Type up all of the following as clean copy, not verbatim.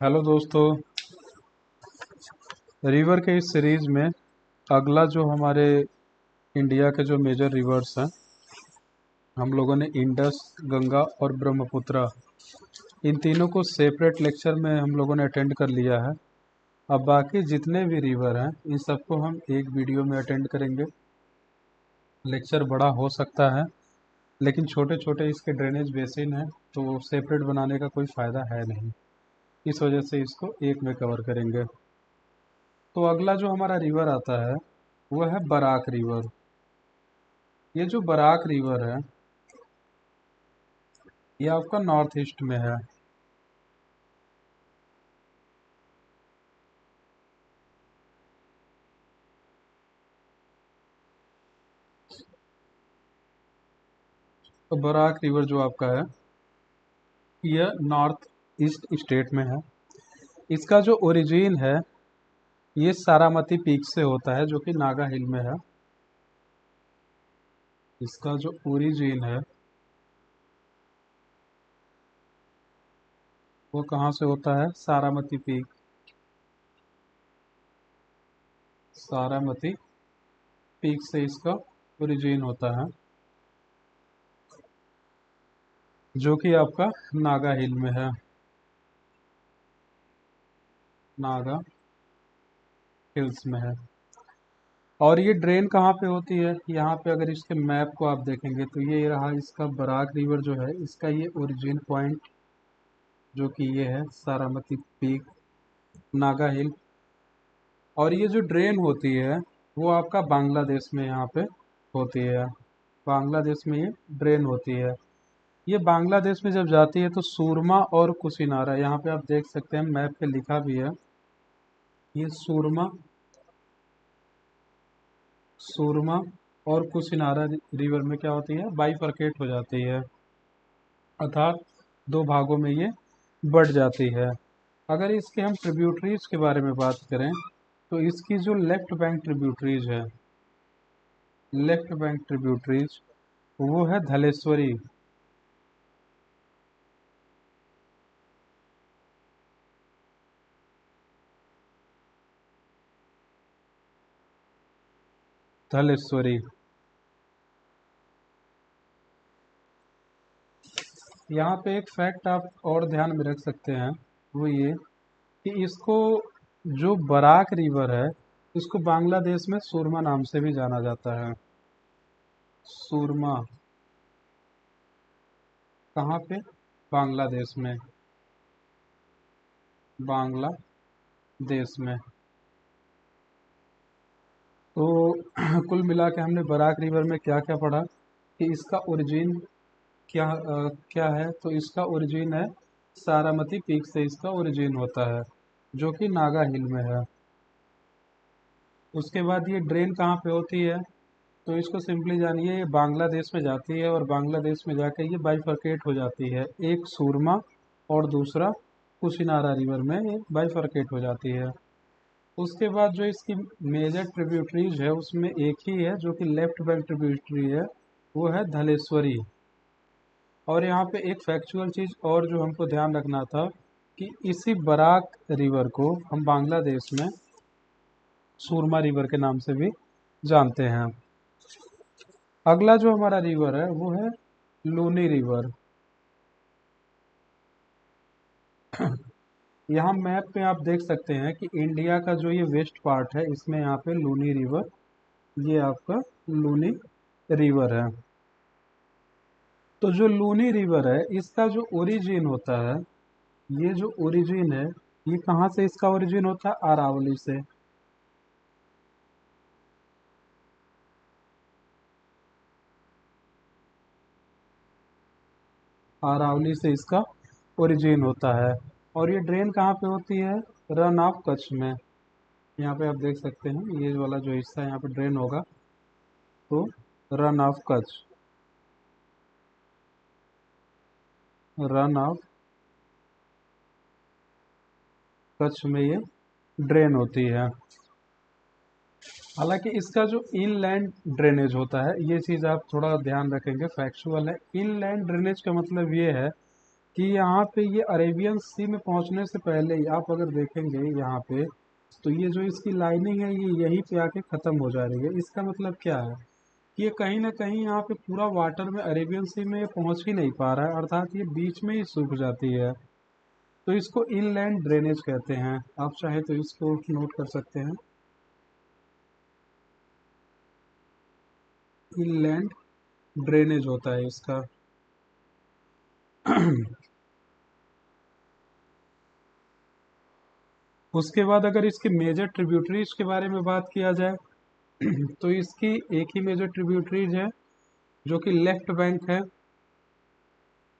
Hello दोस्तों। River के इस सीरीज में अगला जो हमारे इंडिया के जो मेजर रिवर्स हैं, हम लोगों ने इंडस, गंगा और ब्रह्मपुत्र, इन तीनों को सेपरेट लेक्चर में हम लोगों ने अटेंड कर लिया है। अब बाकी जितने भी रिवर हैं इन सबको हम एक वीडियो में अटेंड करेंगे। लेक्चर बड़ा हो सकता है लेकिन छोटे छोटे इसके ड्रेनेज बेसिन हैं, तो सेपरेट बनाने का कोई फ़ायदा है नहीं। इस वजह से इसको एक में कवर करेंगे। तो अगला जो हमारा रिवर आता है वो है बराक रिवर। ये जो बराक रिवर है ये आपका नॉर्थ ईस्ट में है। तो बराक रिवर जो आपका है यह नॉर्थ ईस्ट स्टेट में है। इसका जो ओरिजिन है ये सारामती पीक से होता है, जो कि नागा हिल में है। इसका जो ओरिजिन है वो कहाँ से होता है? सारामती पीक। सारामती पीक से इसका ओरिजिन होता है, जो कि आपका नागा हिल में है। नागा हिल्स में है। और ये ड्रेन कहाँ पे होती है? यहाँ पे अगर इसके मैप को आप देखेंगे तो ये रहा इसका बराक रिवर जो है, इसका ये ओरिजिन पॉइंट जो कि ये है सारामती पीक, नागा हिल। और ये जो ड्रेन होती है वो आपका बांग्लादेश में यहाँ पे होती है। बांग्लादेश में ये ड्रेन होती है। ये बांग्लादेश में जब जाती है तो सूरमा और कुशिनारा, यहाँ पे आप देख सकते हैं मैप पे लिखा भी है। ये सूरमा सूरमा और कुशिनारा रिवर में क्या होती है? बाइफरकेट हो जाती है, अर्थात दो भागों में ये बढ़ जाती है। अगर इसके हम ट्रिब्यूटरीज के बारे में बात करें तो इसकी जो लेफ्ट बैंक ट्रिब्यूटरीज है, लेफ्ट बैंक ट्रिब्यूटरीज वो है धलेश्वरी। धलेश्वरी। यहाँ पे एक फैक्ट आप और ध्यान में रख सकते हैं, वो ये कि इसको जो बराक रिवर है इसको बांग्लादेश में सुरमा नाम से भी जाना जाता है। सुरमा कहाँ पे? बांग्लादेश में। बांग्लादेश में। तो कुल मिला के हमने बराक रिवर में क्या क्या पढ़ा कि इसका ओरिजिन क्या है? तो इसका ओरिजिन है सारामती पीक से इसका ओरिजिन होता है, जो कि नागा हिल में है। उसके बाद ये ड्रेन कहाँ पे होती है? तो इसको सिंपली जानिए, ये बांग्लादेश में जाती है और बांग्लादेश में जाकर ये बाइफरकेट हो जाती है, एक सूरमा और दूसरा कुशिनारा रिवर में ये बाइफरकेट हो जाती है। उसके बाद जो इसकी मेजर ट्रिब्यूटरीज है उसमें एक ही है जो कि लेफ्ट बैंक ट्रिब्यूटरी है, वो है धलेश्वरी। और यहाँ पे एक फैक्चुअल चीज़ और जो हमको ध्यान रखना था कि इसी बराक रिवर को हम बांग्लादेश में सूरमा रिवर के नाम से भी जानते हैं। अगला जो हमारा रिवर है वो है लूनी रिवर। यहाँ मैप पे आप देख सकते हैं कि इंडिया का जो ये वेस्ट पार्ट है इसमें यहाँ पे लूनी रिवर, ये आपका लूनी रिवर है। तो जो लूनी रिवर है इसका जो ओरिजिन होता है, ये जो ओरिजिन है ये कहाँ से इसका ओरिजिन होता है? अरावली से। अरावली से इसका ओरिजिन होता है। और ये ड्रेन कहाँ पे होती है? रन ऑफ कच्छ में। यहाँ पे आप देख सकते हैं ये वाला जो हिस्सा यहाँ पे ड्रेन होगा तो run of Kutch, run of Kutch में ये ड्रेन होती है। हालांकि इसका जो इनलैंड ड्रेनेज होता है ये चीज़ आप थोड़ा ध्यान रखेंगे, फैक्चुअल है। इनलैंड ड्रेनेज का मतलब ये है कि यहाँ पे ये अरेबियन सी में पहुँचने से पहले ही आप अगर देखेंगे यहाँ पे, तो ये जो इसकी लाइनिंग है ये यहीं पे आके ख़त्म हो जा रही है। इसका मतलब क्या है कि ये कहीं ना कहीं यहाँ पे पूरा वाटर में अरेबियन सी में ये पहुँच ही नहीं पा रहा है, अर्थात ये बीच में ही सूख जाती है। तो इसको इनलैंड ड्रेनेज कहते हैं। आप चाहे तो इसको नोट कर सकते हैं, इनलैंड ड्रेनेज होता है इसका। उसके बाद अगर इसके मेजर ट्रिब्यूटरीज के बारे में बात किया जाए तो इसकी एक ही मेजर ट्रिब्यूटरीज है जो कि लेफ्ट बैंक है।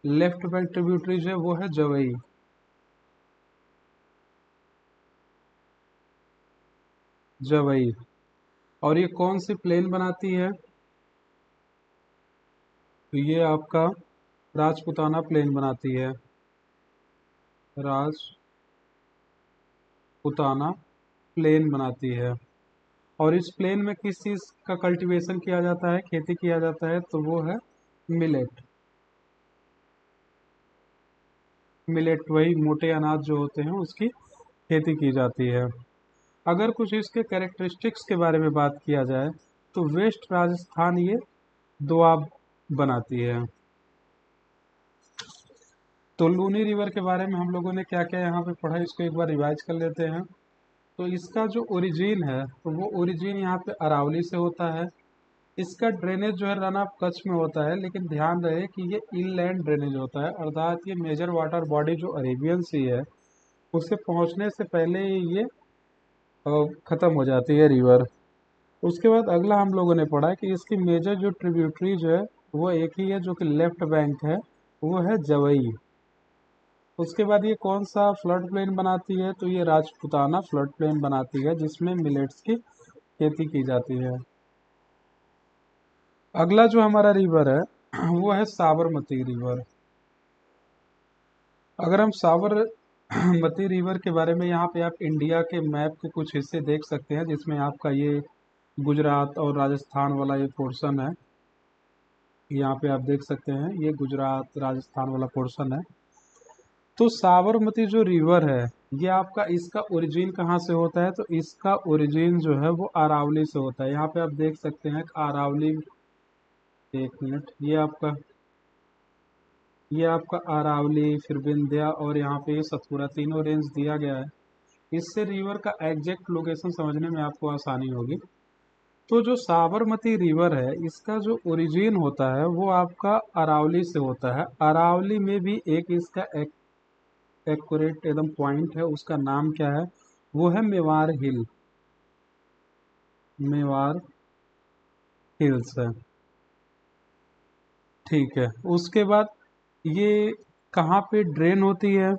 लेफ्ट बैंक ट्रिब्यूटरीज है वो है जवई। जवई। और ये कौन सी प्लेन बनाती है? तो ये आपका राजपुताना प्लेन बनाती है। राजपुताना प्लेन बनाती है। और इस प्लेन में किस चीज़ का कल्टीवेशन किया जाता है, खेती किया जाता है? तो वो है मिलेट। मिलेट वही मोटे अनाज जो होते हैं उसकी खेती की जाती है। अगर कुछ इसके कैरेक्टरिस्टिक्स के बारे में बात किया जाए तो वेस्ट राजस्थान ये दोआब बनाती है। तो लूनी रिवर के बारे में हम लोगों ने क्या क्या यहाँ पे पढ़ा, इसको एक बार रिवाइज कर लेते हैं। तो इसका जो ओरिजिन है तो वो ओरिजिन यहाँ पे अरावली से होता है। इसका ड्रेनेज जो है रन ऑफ कच्छ में होता है, लेकिन ध्यान रहे कि ये इनलैंड ड्रेनेज होता है, अर्थात ये मेजर वाटर बॉडी जो अरेबियन सी है उससे पहुंचने से पहले ही ये खत्म हो जाती है रिवर। उसके बाद अगला हम लोगों ने पढ़ा कि इसकी मेजर जो ट्रिब्यूटरीज है वो एक ही है जो कि लेफ्ट बैंक है, वो है जवई। उसके बाद ये कौन सा फ्लड प्लेन बनाती है? तो ये राजपुताना फ्लड प्लेन बनाती है जिसमें मिलेट्स की खेती की जाती है। अगला जो हमारा रिवर है वो है साबरमती रिवर। अगर हम साबरमती रिवर के बारे में, यहाँ पे आप इंडिया के मैप के कुछ हिस्से देख सकते हैं जिसमें आपका ये गुजरात और राजस्थान वाला ये पोर्शन है। यहाँ पे आप देख सकते हैं ये गुजरात राजस्थान वाला पोर्शन है। तो साबरमती जो रिवर है ये आपका, इसका ओरिजिन कहाँ से होता है? तो इसका ओरिजिन जो है वो अरावली से होता है। यहाँ पे आप देख सकते हैं अरावली, एक मिनट, ये आपका अरावली, फिर विंध्या और यहाँ पे ये सतपुरा, तीनों रेंज दिया गया है। इससे रिवर का एग्जैक्ट लोकेशन समझने में आपको आसानी होगी। तो जो साबरमती रिवर है इसका जो ओरिजिन होता है वो आपका अरावली से होता है। अरावली में भी एक इसका एक्यूरेट एकदम पॉइंट है, उसका नाम क्या है? वो है मेवार हिल। मेवार हिल्स है, ठीक है। उसके बाद ये कहाँ पे ड्रेन होती है?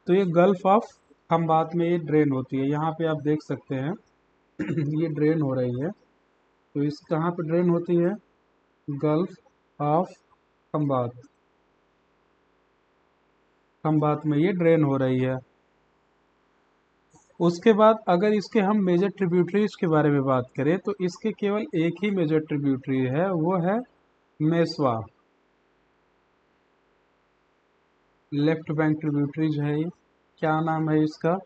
तो ये गल्फ ऑफ खंबात में ये ड्रेन होती है। यहाँ पे आप देख सकते हैं ये ड्रेन हो रही है। तो इस कहाँ पे ड्रेन होती है? Gulf of Khambhat. खंबात में ये ड्रेन हो रही है। उसके बाद अगर इसके हम मेजर ट्रिब्यूटरीज के बारे में बात करें तो इसके केवल एक ही मेजर ट्रिब्यूटरी है, वो है मेसवा। लेफ्ट बैंक ट्रिब्यूटरीज है ये, क्या नाम है इसका?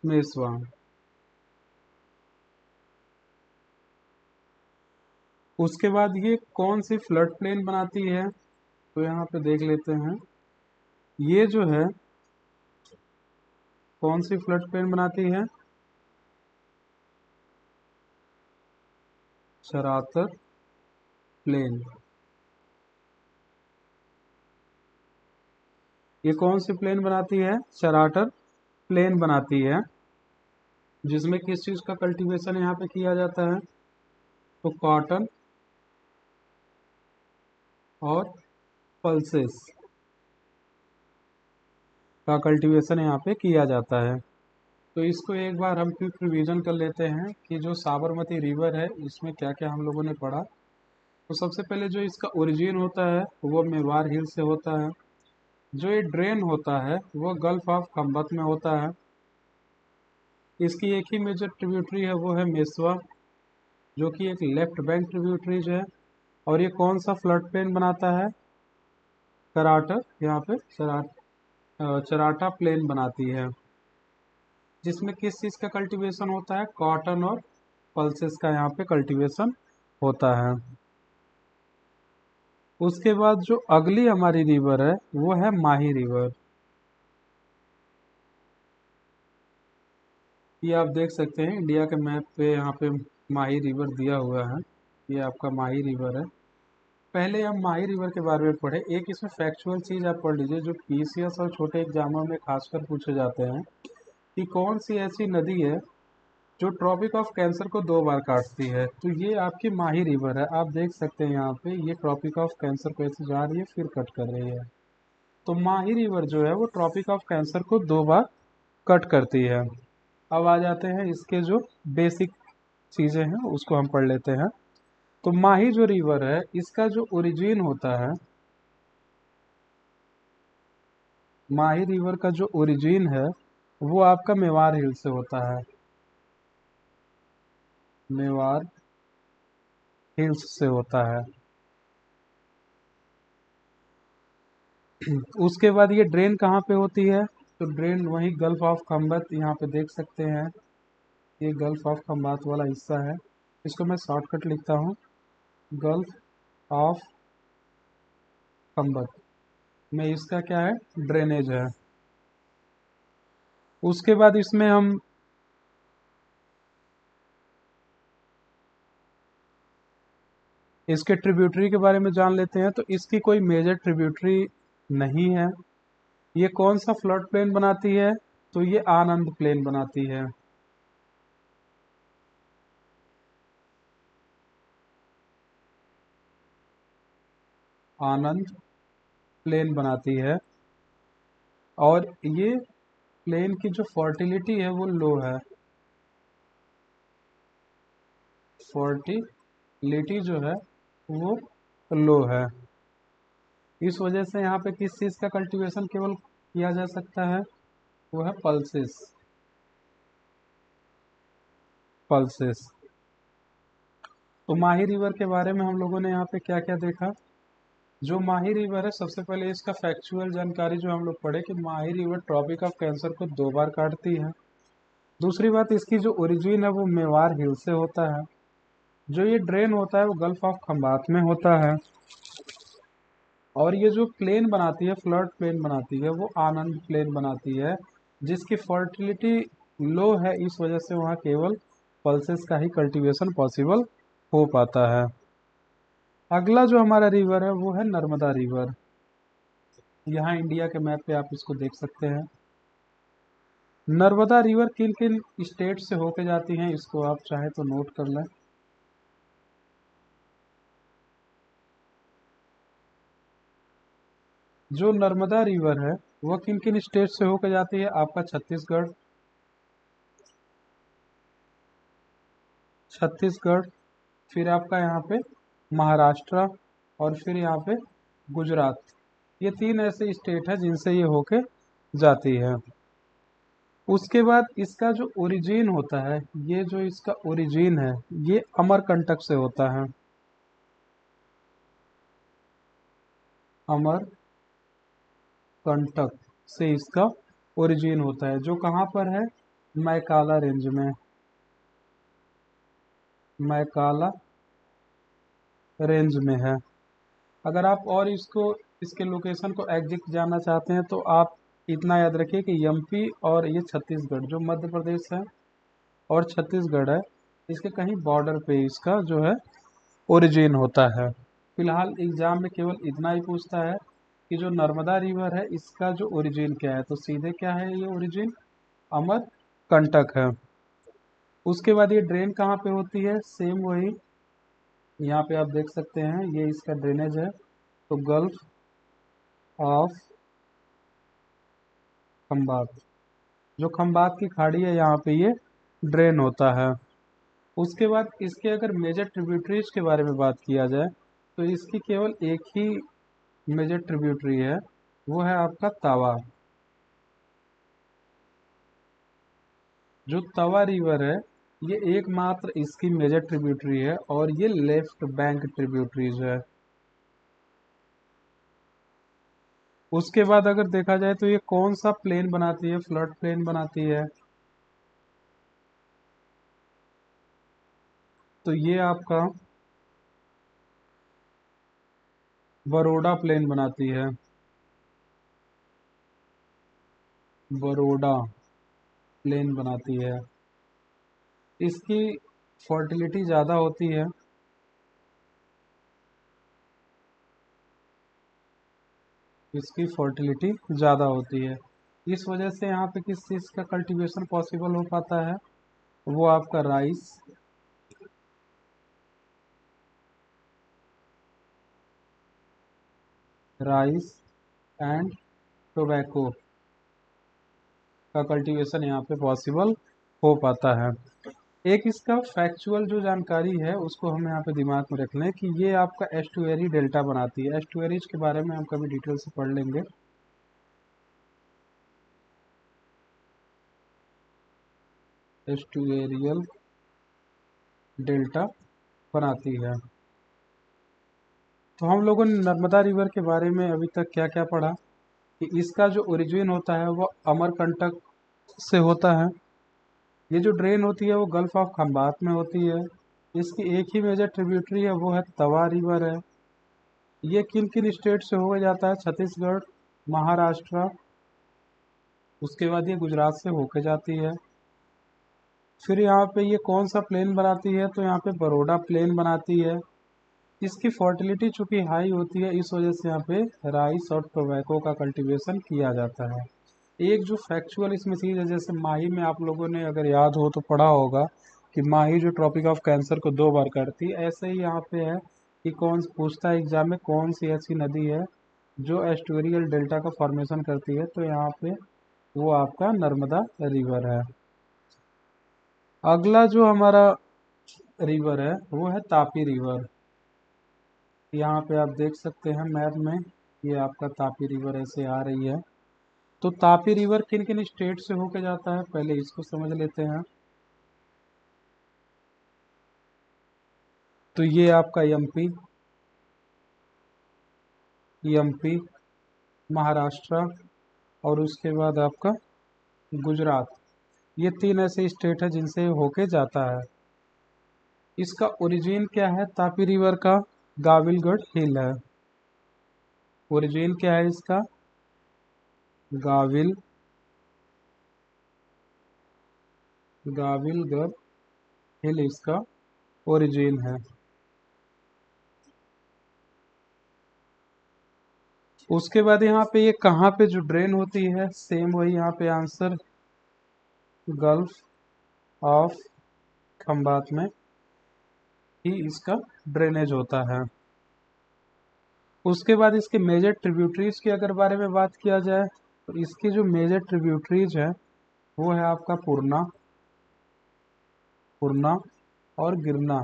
मेसवा। उसके बाद ये कौन सी फ्लड प्लेन बनाती है? तो यहाँ पे देख लेते हैं, ये जो है कौन सी फ्लड प्लेन बनाती है? चरातर प्लेन। ये कौन सी प्लेन बनाती है? चराटर प्लेन बनाती है, जिसमें किस चीज़ का कल्टीवेशन यहाँ पे किया जाता है? तो कॉटन और पल्सेस का कल्टीवेशन यहाँ पे किया जाता है। तो इसको एक बार हम क्विक रिवीजन कर लेते हैं कि जो साबरमती रिवर है इसमें क्या क्या हम लोगों ने पढ़ा। तो सबसे पहले जो इसका ओरिजिन होता है वो मेवार हिल से होता है। जो ये ड्रेन होता है वो गल्फ ऑफ खम्बत में होता है। इसकी एक ही मेजर ट्रिब्यूटरी है, वो है मेसवा, जो कि एक लेफ्ट बैंक ट्रिब्यूटरीज है। और ये कौन सा फ्लड प्लेन बनाता है? चराटा, यहाँ पे चराटा प्लेन बनाती है, जिसमें किस चीज़ का कल्टीवेशन होता है, कॉटन और पल्सेस का यहाँ पे कल्टीवेशन होता है। उसके बाद जो अगली हमारी रिवर है वो है माही रिवर। ये आप देख सकते हैं इंडिया के मैप पे, यहाँ पे माही रिवर दिया हुआ है। ये आपका माही रिवर है। पहले हम माही रिवर के बारे में पढ़े। एक इसमें फैक्चुअल चीज़ आप पढ़ लीजिए जो पीसीएस और छोटे एग्जामों में खासकर पूछे जाते हैं, कि कौन सी ऐसी नदी है जो ट्रॉपिक ऑफ कैंसर को 2 बार काटती है। तो ये आपकी माही रिवर है। आप देख सकते हैं यहाँ पे ये ट्रॉपिक ऑफ कैंसर को ऐसे जा रही है फिर कट कर रही है। तो माही रिवर जो है वो ट्रॉपिक ऑफ कैंसर को 2 बार कट करती है। अब आ जाते हैं इसके जो बेसिक चीज़ें हैं उसको हम पढ़ लेते हैं। तो माही जो रिवर है इसका जो ओरिजिन होता है, माही रिवर का जो ओरिजिन है वो आपका मेवाड़ हिल से होता है। मेवाड़ हिल्स से होता है। उसके बाद ये ड्रेन कहाँ पे होती है, तो ड्रेन वही गल्फ ऑफ खम्बत, यहाँ पे देख सकते हैं ये गल्फ ऑफ खम्बात वाला हिस्सा है। इसको मैं शॉर्टकट लिखता हूँ, गल्फ ऑफ खम्बत में इसका क्या है, ड्रेनेज है। उसके बाद इसमें हम इसके ट्रिब्यूटरी के बारे में जान लेते हैं। तो इसकी कोई मेजर ट्रिब्यूटरी नहीं है। ये कौन सा फ्लड प्लेन बनाती है, तो ये आनंद प्लेन बनाती है। आनंद प्लेन बनाती है। और ये प्लेन की जो फर्टिलिटी है वो लो है। फर्टिलिटी जो है वो लो है। इस वजह से यहाँ पे किस चीज़ का कल्टीवेशन केवल किया जा सकता है, वो है पल्सेस। पल्सेस। तो माही रिवर के बारे में हम लोगों ने यहाँ पे क्या क्या देखा। जो माही रिवर है, सबसे पहले इसका फैक्चुअल जानकारी जो हम लोग पढ़े कि माही रिवर ट्रॉपिक ऑफ कैंसर को 2 बार काटती है। दूसरी बात, इसकी जो ओरिजिन है वो मेवाड़ हिल से होता है। जो ये ड्रेन होता है वो गल्फ ऑफ खम्बात में होता है। और ये जो प्लेन बनाती है, फ्लड प्लेन बनाती है, वो आनंद प्लेन बनाती है, जिसकी फर्टिलिटी लो है। इस वजह से वहाँ केवल पल्सेस का ही कल्टीवेशन पॉसिबल हो पाता है। अगला जो हमारा रिवर है वो है नर्मदा रिवर। यहाँ इंडिया के मैप पे आप इसको देख सकते हैं। नर्मदा रिवर किन किन स्टेट से होके जाती हैं, इसको आप चाहे तो नोट कर लें। जो नर्मदा रिवर है वह किन किन स्टेट से होकर जाती है, आपका छत्तीसगढ़, छत्तीसगढ़, फिर आपका यहाँ पे महाराष्ट्र, और फिर यहाँ पे गुजरात। ये 3 ऐसे स्टेट है जिनसे ये होके जाती है। उसके बाद इसका जो ओरिजिन होता है, ये जो इसका ओरिजिन है ये अमरकंटक से होता है। अमरकंटक से इसका ओरिजिन होता है, जो कहाँ पर है, मैकाला रेंज में। मैकाला रेंज में है। अगर आप और इसको, इसके लोकेशन को एग्जैक्ट जानना चाहते हैं तो आप इतना याद रखिए कि एमपी और ये छत्तीसगढ़, जो मध्य प्रदेश है और छत्तीसगढ़ है, इसके कहीं बॉर्डर पे इसका जो है ओरिजिन होता है। फिलहाल एग्जाम में केवल इतना ही पूछता है कि जो नर्मदा रिवर है इसका जो ओरिजिन क्या है, तो सीधे क्या है, ये ओरिजिन अमरकंटक है। उसके बाद ये ड्रेन कहाँ पे होती है, सेम वही यहाँ पे आप देख सकते हैं, ये इसका ड्रेनेज है। तो गल्फ ऑफ खम्बात, जो खम्बात की खाड़ी है यहाँ पे ये ड्रेन होता है। उसके बाद इसके अगर मेजर ट्रिब्यूटरीज के बारे में बात किया जाए तो इसकी केवल एक ही मेजर ट्रिब्यूटरी है, वो है आपका तवा। जो तवा रिवर है ये एकमात्र इसकी मेजर ट्रिब्यूटरी है, और ये लेफ्ट बैंक ट्रिब्यूटरीज है। उसके बाद अगर देखा जाए तो ये कौन सा प्लेन बनाती है, फ्लड प्लेन बनाती है, तो ये आपका बरोडा प्लेन बनाती है। बरोडा प्लेन बनाती है। इसकी फर्टिलिटी ज़्यादा होती है। इसकी फर्टिलिटी ज़्यादा होती है। इस वजह से यहाँ पे किस चीज़ का कल्टीवेशन पॉसिबल हो पाता है, वो आपका राइस, राइस एंड टोबैको का कल्टीवेशन यहाँ पे पॉसिबल हो पाता है। एक इसका फैक्चुअल जो जानकारी है उसको हम यहाँ पे दिमाग में रख लें कि ये आपका एस्टुअरी डेल्टा बनाती है। एस्टुअरीज के बारे में हम कभी डिटेल से पढ़ लेंगे। एस्टुएरियल डेल्टा बनाती है। तो हम लोगों ने नर्मदा रिवर के बारे में अभी तक क्या क्या पढ़ा कि इसका जो ओरिजिन होता है वो अमरकंटक से होता है। ये जो ड्रेन होती है वो गल्फ ऑफ खंबात में होती है। इसकी एक ही मेजर ट्रिब्यूटरी है, वो है तवा रिवर है। ये किन किन स्टेट से होकर जाता है, छत्तीसगढ़, महाराष्ट्र, उसके बाद ये गुजरात से होके जाती है। फिर यहाँ पे ये कौन सा प्लेन बनाती है, तो यहाँ पे बरोडा प्लेन बनाती है। इसकी फर्टिलिटी चूंकि हाई होती है, इस वजह से यहाँ पे राइस और टोबैको का कल्टीवेशन किया जाता है। एक जो फैक्चुअल इसमें चीज़ है, जैसे माही में आप लोगों ने अगर याद हो तो पढ़ा होगा कि माही जो ट्रॉपिक ऑफ कैंसर को 2 बार करती है, ऐसे ही यहाँ पे है कि कौन पूछता है एग्जाम में कौन सी ऐसी नदी है जो एस्टुअरियल डेल्टा का फॉर्मेशन करती है, तो यहाँ पे वो आपका नर्मदा रिवर है। अगला जो हमारा रिवर है वो है तापी रिवर। यहाँ पे आप देख सकते हैं मैप में, ये आपका तापी रिवर ऐसे आ रही है। तो तापी रिवर किन किन स्टेट से होके जाता है, पहले इसको समझ लेते हैं। तो ये आपका एमपी, एमपी, महाराष्ट्र और उसके बाद आपका गुजरात, ये 3 ऐसे स्टेट है जिनसे होके जाता है। इसका ओरिजिन क्या है तापी रिवर का, गाविलगढ़ हिल है। ओरिजिन क्या है इसका, गाविल गाविलगढ़ हिल इसका ओरिजिन है। उसके बाद यहाँ पे ये कहाँ पे जो ड्रेन होती है, सेम वही यहाँ पे आंसर, गल्फ ऑफ खंबात में ही इसका ड्रेनेज होता है। उसके बाद इसके मेजर ट्रिब्यूटरीज के अगर बारे में बात किया जाए, तो इसकी जो मेजर ट्रिब्यूटरीज है वो है आपका पूर्णा, पूर्णा और गिरना।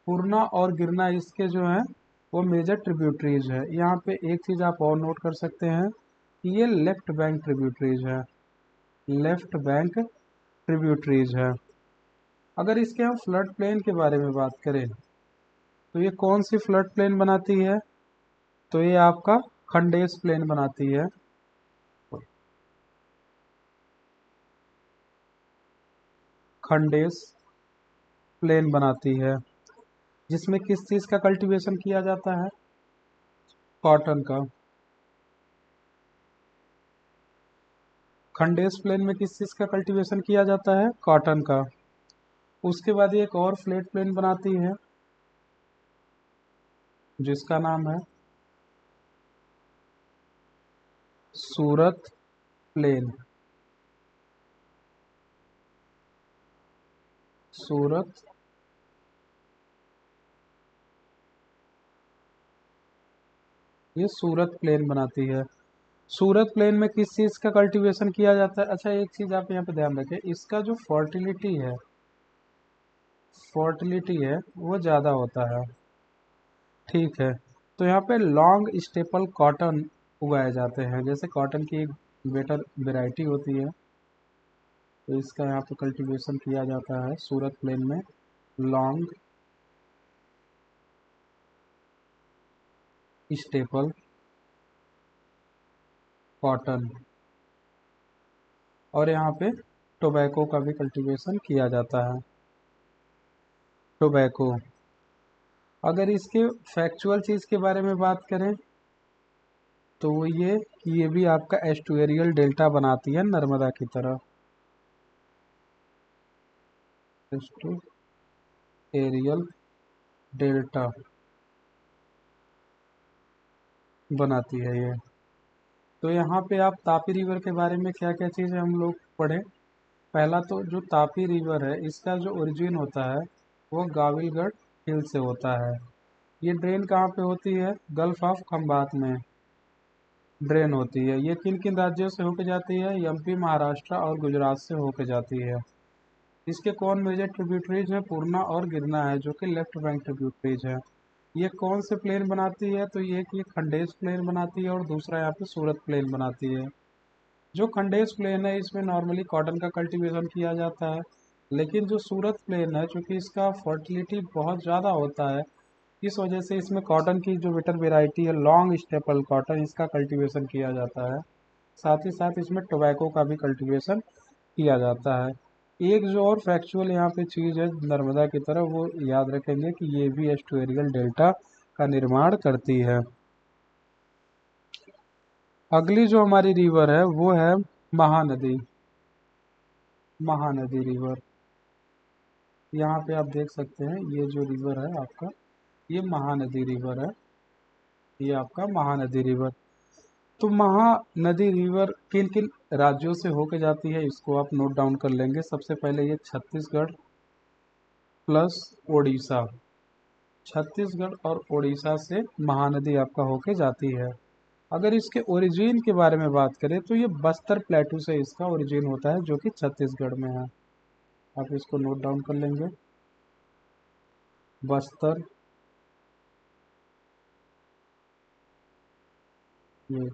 पूर्णा और गिरना इसके जो हैं वो मेजर ट्रिब्यूटरीज है। यहाँ पे एक चीज़ आप और नोट कर सकते हैं कि ये लेफ्ट बैंक ट्रिब्यूटरीज है, लेफ्ट बैंक ट्रिब्यूटरीज है। अगर इसके हम फ्लड प्लेन के बारे में बात करें, तो ये कौन सी फ्लड प्लेन बनाती है, तो ये आपका खंडेस प्लेन बनाती है। खंडेस प्लेन बनाती है, जिसमें किस चीज़ का कल्टीवेशन किया जाता है, कॉटन का। खंडेस प्लेन में किस चीज़ का कल्टीवेशन किया जाता है, कॉटन का। उसके बाद ये एक और फ्लैट प्लेन बनाती है जिसका नाम है सूरत प्लेन। सूरत ये सूरत प्लेन बनाती है। सूरत प्लेन में किस चीज़ का कल्टीवेशन किया जाता है, अच्छा एक चीज़ आप यहाँ पे ध्यान रखें, इसका जो फर्टिलिटी है, फर्टिलिटी है वो ज़्यादा होता है। ठीक है, तो यहाँ पे लॉन्ग स्टेपल कॉटन उगाए जाते हैं। जैसे कॉटन की एक बेटर वेराइटी होती है, तो इसका यहाँ पे कल्टीवेशन किया जाता है सूरत प्लेन में, लॉन्ग स्टेपल कॉटन, और यहाँ पे टोबैको का भी कल्टीवेशन किया जाता है। टोबैको, अगर इसके फैक्चुअल चीज़ के बारे में बात करें तो वो ये कि ये भी आपका एस्टुएरियल डेल्टा बनाती है नर्मदा की तरह। एस्टुएरियल डेल्टा बनाती है ये। तो यहाँ पे आप तापी रिवर के बारे में क्या क्या चीज़ें हम लोग पढ़ें। पहला तो जो तापी रिवर है इसका जो ओरिजिन होता है वो गाविलगढ़ हिल से होता है। ये ड्रेन कहाँ पे होती है, गल्फ ऑफ खंबात में ड्रेन होती है। ये किन किन राज्यों से होके जाती है, एमपी, महाराष्ट्र और गुजरात से होके जाती है। इसके कौन मेजर ट्रिब्यूटरीज हैं, पूर्णा और गिरना है जो कि लेफ्ट बैंक ट्रिब्यूटरीज है। ये कौन से प्लेन बनाती है, तो ये खंडेश प्लेन बनाती है और दूसरा यहाँ पे सूरत प्लेन बनाती है। जो खंडेश प्लेन है इसमें नॉर्मली कॉटन का कल्टीवेशन किया जाता है, लेकिन जो सूरत प्लेन है चूँकि इसका फर्टिलिटी बहुत ज़्यादा होता है इस वजह से इसमें कॉटन की जो विटर वेराइटी है लॉन्ग स्टेपल कॉटन, इसका कल्टीवेशन किया जाता है। साथ ही साथ इसमें टोबैको का भी कल्टीवेशन किया जाता है। एक जो और फैक्चुअल यहाँ पे चीज़ है नर्मदा की तरह, वो याद रखेंगे कि ये भी एस्टुएरियल डेल्टा का निर्माण करती है। अगली जो हमारी रिवर है वो है महानदी। महानदी रिवर, यहाँ पे आप देख सकते हैं ये जो रिवर है आपका, ये महानदी रिवर है। ये आपका महानदी रिवर। तो महानदी रिवर किन किन राज्यों से होके जाती है इसको आप नोट डाउन कर लेंगे। सबसे पहले ये छत्तीसगढ़ प्लस ओडिशा, छत्तीसगढ़ और ओडिशा से महानदी आपका होके जाती है। अगर इसके ओरिजिन के बारे में बात करें तो ये बस्तर प्लेटू से इसका ओरिजिन होता है जो कि छत्तीसगढ़ में है। आप इसको नोट डाउन कर लेंगे, बस्तर, ये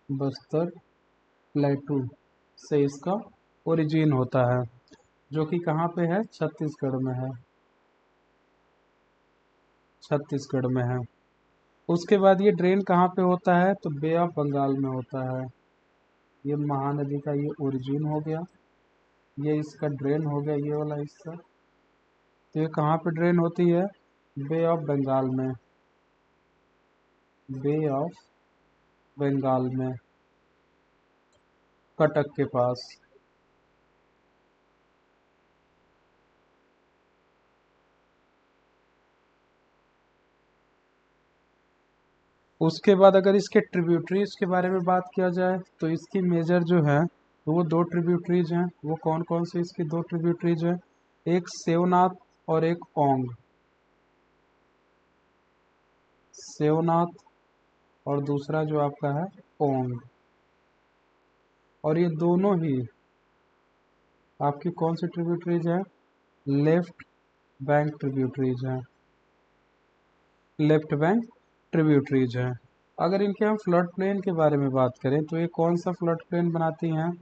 बस्तर प्लेटू से इसका ओरिजिन होता है जो कि कहाँ पे है, छत्तीसगढ़ में है। छत्तीसगढ़ में है। उसके बाद ये ड्रेन कहाँ पे होता है, तो बे ऑफ बंगाल में होता है। ये महानदी का ये ओरिजिन हो गया, ये इसका ड्रेन हो गया ये वाला हिस्सा। तो ये कहाँ पे ड्रेन होती है, बे ऑफ बंगाल में, बे ऑफ बंगाल में, कटक के पास। उसके बाद अगर इसके ट्रिब्यूटरीज के बारे में बात किया जाए तो इसकी मेजर जो है वो दो ट्रिब्यूटरीज हैं। वो कौन कौन से इसकी दो ट्रिब्यूटरीज हैं, एक सेवनाथ और एक ओंग। सेवनाथ और दूसरा जो आपका है ओंग। और ये दोनों ही आपकी कौन सी ट्रिब्यूटरीज हैं, लेफ्ट बैंक ट्रिब्यूटरीज हैं। लेफ्ट बैंक ट्रिब्यूटरीज हैं। अगर इनके हम फ्लड प्लेन के बारे में बात करें तो ये कौन सा फ्लड प्लेन बनाती हैं,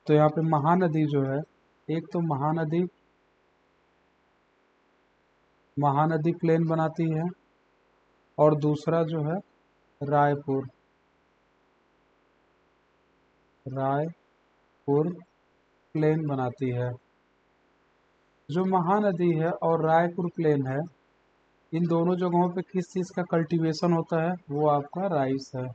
तो यहाँ पे महानदी जो है, एक तो महानदी महानदी प्लेन बनाती है और दूसरा जो है रायपुर, रायपुर प्लेन बनाती है। जो महानदी है और रायपुर प्लेन है, इन दोनों जगहों पे किस चीज़ का कल्टीवेशन होता है, वो आपका राइस है।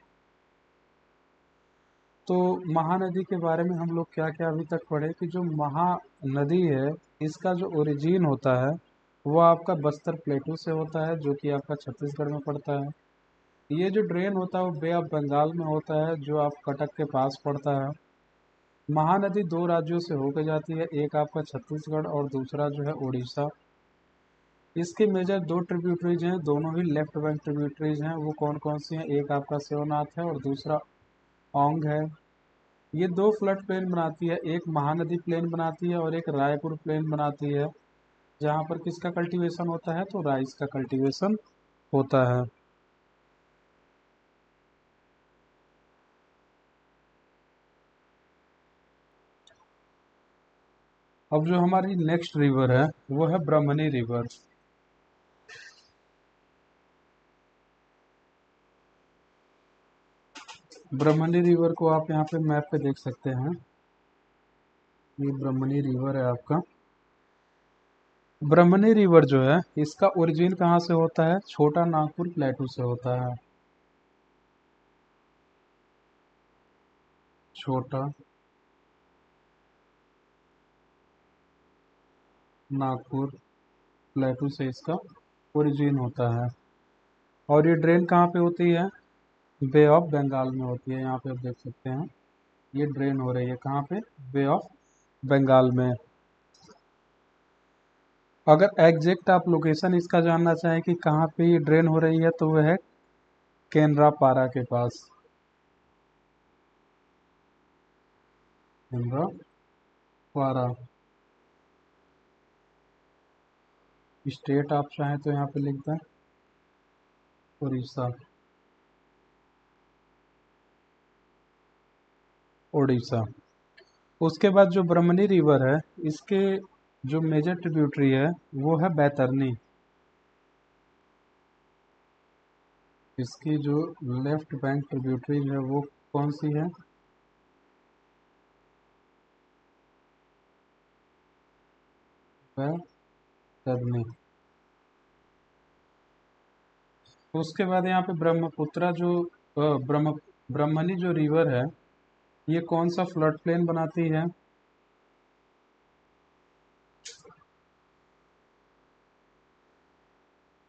तो महानदी के बारे में हम लोग क्या क्या अभी तक पढ़े कि जो महानदी है इसका जो ओरिजिन होता है वो आपका बस्तर प्लेटू से होता है जो कि आपका छत्तीसगढ़ में पड़ता है। ये जो ड्रेन होता है वो बे ऑफ बंगाल में होता है जो आप कटक के पास पड़ता है। महानदी दो राज्यों से होकर जाती है, एक आपका छत्तीसगढ़ और दूसरा जो है उड़ीसा। इसके मेजर दो ट्रिब्यूटरीज हैं, दोनों ही लेफ्ट बैंक ट्रिब्यूटरीज हैं। वो कौन कौन सी हैं, एक आपका शिवनाथ है और दूसरा ओंग है। ये दो फ्लड प्लेन बनाती है, एक महानदी प्लेन बनाती है और एक रायपुर प्लेन बनाती है, जहाँ पर किसका कल्टीवेशन होता है, तो राइस का कल्टीवेशन होता है। अब जो हमारी नेक्स्ट रिवर है वो है ब्रह्मणी रिवर। ब्रह्मणी रिवर को आप यहाँ पे मैप पे देख सकते हैं। ये ब्रह्मणी रिवर है आपका। ब्रह्मणी रिवर जो है इसका ओरिजिन कहाँ से होता है? छोटा नागपुर प्लेटू से होता है। छोटा नागपुर प्लेटू से इसका ओरिजिन होता है। और ये ड्रेन कहाँ पे होती है? बे ऑफ बंगाल में होती है। यहाँ पे आप देख सकते हैं ये ड्रेन हो रही है कहाँ पे? बे ऑफ बंगाल में। अगर एग्जैक्ट आप लोकेशन इसका जानना चाहें कि कहाँ पे ये ड्रेन हो रही है तो वह है केंद्रापारा के पास। केंद्रापारा स्टेट आप चाहें तो यहाँ पे लिख दें उड़ीसा। उड़ीसा। उसके बाद जो ब्रह्मणी रिवर है इसके जो मेजर ट्रिब्यूटरी है वो है बैतरनी। इसकी जो लेफ्ट बैंक ट्रिब्यूटरी है वो कौन सी है? बैतरनी। उसके बाद यहाँ पे ब्रह्मपुत्रा जो ब्रह्मणी जो रिवर है ये कौन सा फ्लड प्लेन बनाती है?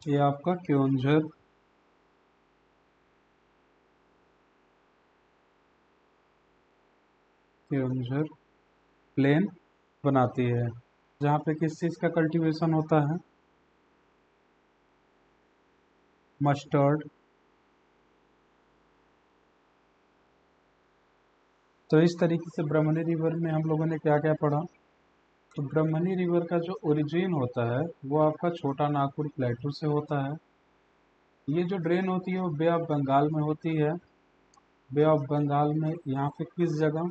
ये आपका क्योंझर प्लेन बनाती है जहाँ पे किस चीज़ का कल्टीवेशन होता है? मस्टर्ड। तो इस तरीके से ब्रह्मणी रिवर में हम लोगों ने क्या क्या पढ़ा? तो ब्रह्मणी रिवर का जो ओरिजिन होता है वो आपका छोटा नागपुर प्लेटू से होता है। ये जो ड्रेन होती है वो बे ऑफ बंगाल में होती है। बे ऑफ बंगाल में यहाँ पे किस जगह?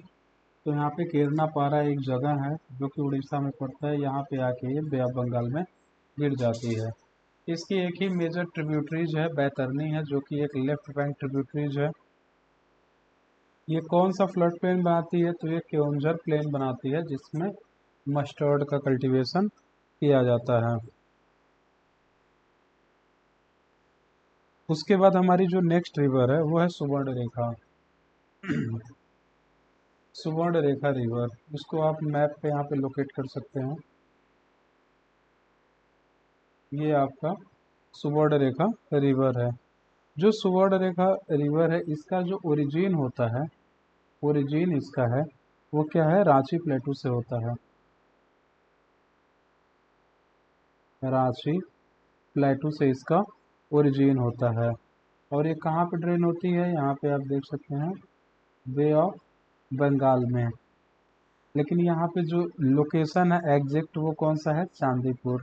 तो यहाँ पे केरनापारा एक जगह है जो कि उड़ीसा में पड़ता है। यहाँ पे आके ये बे ऑफ बंगाल में गिर जाती है। इसकी एक ही मेजर ट्रिब्यूटरीज है बैतरनी है जो कि एक लेफ्ट बैंक ट्रिब्यूटरीज है। ये कौन सा फ्लड प्लेन बनाती है? तो ये क्योंझर प्लेन बनाती है जिसमें मस्टर्ड का कल्टीवेशन किया जाता है। उसके बाद हमारी जो नेक्स्ट रिवर है वो है सुवर्ण रेखा। सुवर्ण रेखा रिवर, इसको आप मैप पे यहाँ पे लोकेट कर सकते हैं। ये आपका सुवर्ण रेखा रिवर है। जो सुवर्ण रेखा रिवर है इसका जो ओरिजिन होता है, ओरिजिन इसका है वो क्या है? रांची प्लेटू से होता है। रांची प्लेटू से इसका ओरिजिन होता है। और ये कहाँ पे ड्रेन होती है? यहाँ पे आप देख सकते हैं बे ऑफ बंगाल में। लेकिन यहाँ पे जो लोकेशन है एग्जैक्ट वो कौन सा है? चांदीपुर।